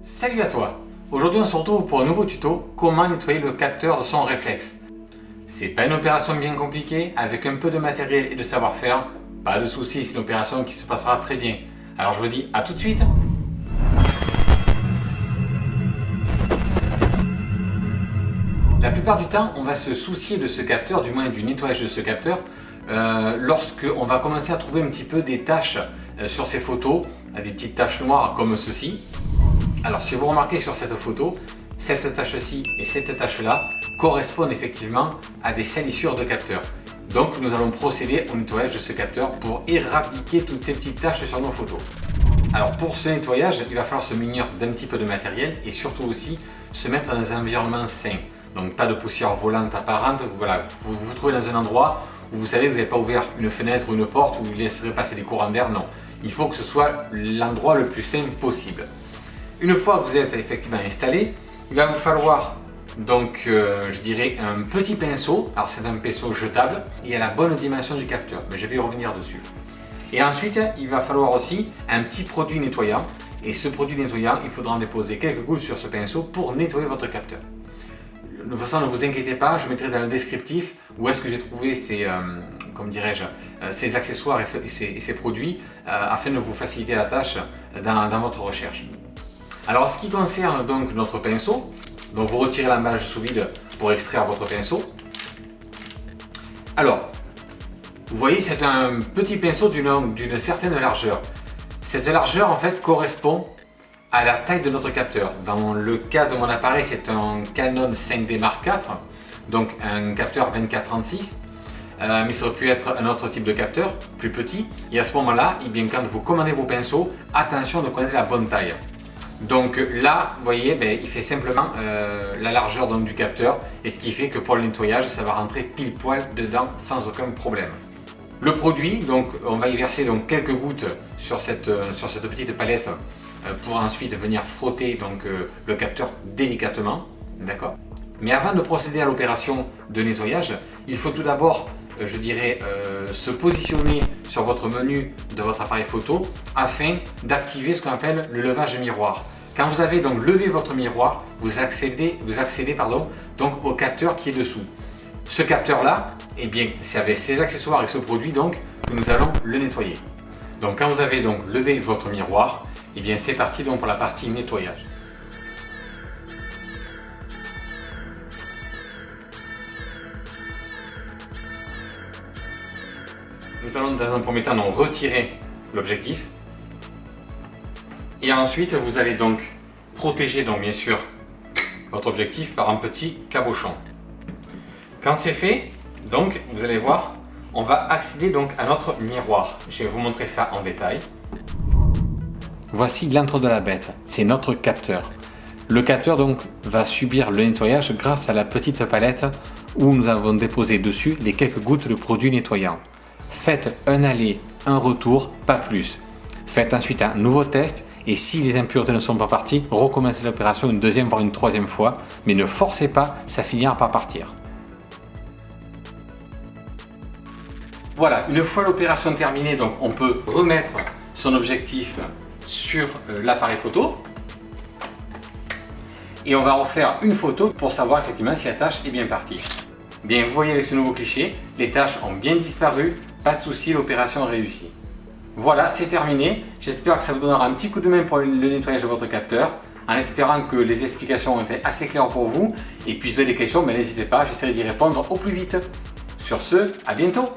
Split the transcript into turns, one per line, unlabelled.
Salut à toi! Aujourd'hui on se retrouve pour un nouveau tuto, comment nettoyer le capteur de son réflexe. C'est pas une opération bien compliquée, avec un peu de matériel et de savoir-faire, pas de soucis, c'est une opération qui se passera très bien. Alors je vous dis à tout de suite! La plupart du temps, on va se soucier de ce capteur, du moins du nettoyage de ce capteur, lorsque on va commencer à trouver un petit peu des taches sur ces photos, des petites taches noires comme ceci. Alors si vous remarquez sur cette photo, cette tache-ci et cette tache-là correspondent effectivement à des salissures de capteur. Donc nous allons procéder au nettoyage de ce capteur pour éradiquer toutes ces petites taches sur nos photos. Alors pour ce nettoyage, il va falloir se munir d'un petit peu de matériel et surtout aussi se mettre dans un environnement sain. Donc pas de poussière volante apparente, voilà, vous vous trouvez dans un endroit où vous savez que vous n'avez pas ouvert une fenêtre ou une porte où vous laisserez passer des courants d'air, non. Il faut que ce soit l'endroit le plus sain possible. Une fois que vous êtes effectivement installé, il va vous falloir donc je dirais un petit pinceau. Alors c'est un pinceau jetable et à la bonne dimension du capteur, mais je vais y revenir dessus. Et ensuite il va falloir aussi un petit produit nettoyant, et ce produit nettoyant il faudra en déposer quelques gouttes sur ce pinceau pour nettoyer votre capteur. De toute façon ne vous inquiétez pas, je mettrai dans le descriptif où est-ce que j'ai trouvé ces, ces accessoires et ces produits afin de vous faciliter la tâche dans votre recherche. Alors en ce qui concerne donc notre pinceau, donc vous retirez l'emballage sous vide pour extraire votre pinceau. Alors, vous voyez c'est un petit pinceau d'une certaine largeur. Cette largeur en fait correspond à la taille de notre capteur. Dans le cas de mon appareil, c'est un Canon 5D Mark IV, donc un capteur 24-36. Mais ça aurait pu être un autre type de capteur, plus petit. Et à ce moment-là, eh bien, quand vous commandez vos pinceaux, attention de connaître la bonne taille. Donc là, vous voyez, il fait simplement la largeur donc, du capteur, et ce qui fait que pour le nettoyage, ça va rentrer pile poil dedans sans aucun problème. Le produit, donc on va y verser donc, quelques gouttes sur cette petite palette pour ensuite venir frotter donc, le capteur délicatement, d'accord. Mais avant de procéder à l'opération de nettoyage, il faut tout d'abord je dirais, se positionner sur votre menu de votre appareil photo afin d'activer ce qu'on appelle le levage miroir. Quand vous avez donc levé votre miroir, vous accédez donc au capteur qui est dessous. Ce capteur-là, eh bien, c'est avec ces accessoires et ce produit donc que nous allons le nettoyer. Donc quand vous avez donc levé votre miroir, eh bien c'est parti donc pour la partie nettoyage. Nous allons dans un premier temps donc, retirer l'objectif et ensuite vous allez donc protéger donc bien sûr votre objectif par un petit cabochon. Quand c'est fait, donc vous allez voir, on va accéder donc à notre miroir. Je vais vous montrer ça en détail. Voici l'entre de la bête, c'est notre capteur. Le capteur donc va subir le nettoyage grâce à la petite palette où nous avons déposé dessus les quelques gouttes de produit nettoyant. Faites un aller, un retour, pas plus. Faites ensuite un nouveau test et si les impuretés ne sont pas parties, recommencez l'opération une deuxième voire une troisième fois, mais ne forcez pas, ça finira par partir. Voilà, une fois l'opération terminée, donc on peut remettre son objectif sur l'appareil photo et on va refaire une photo pour savoir effectivement si la tâche est bien partie. Bien, vous voyez avec ce nouveau cliché, les taches ont bien disparu, pas de souci, l'opération réussit. Voilà, c'est terminé. J'espère que ça vous donnera un petit coup de main pour le nettoyage de votre capteur, en espérant que les explications ont été assez claires pour vous. Et puis si vous avez des questions, n'hésitez pas, j'essaierai d'y répondre au plus vite. Sur ce, à bientôt!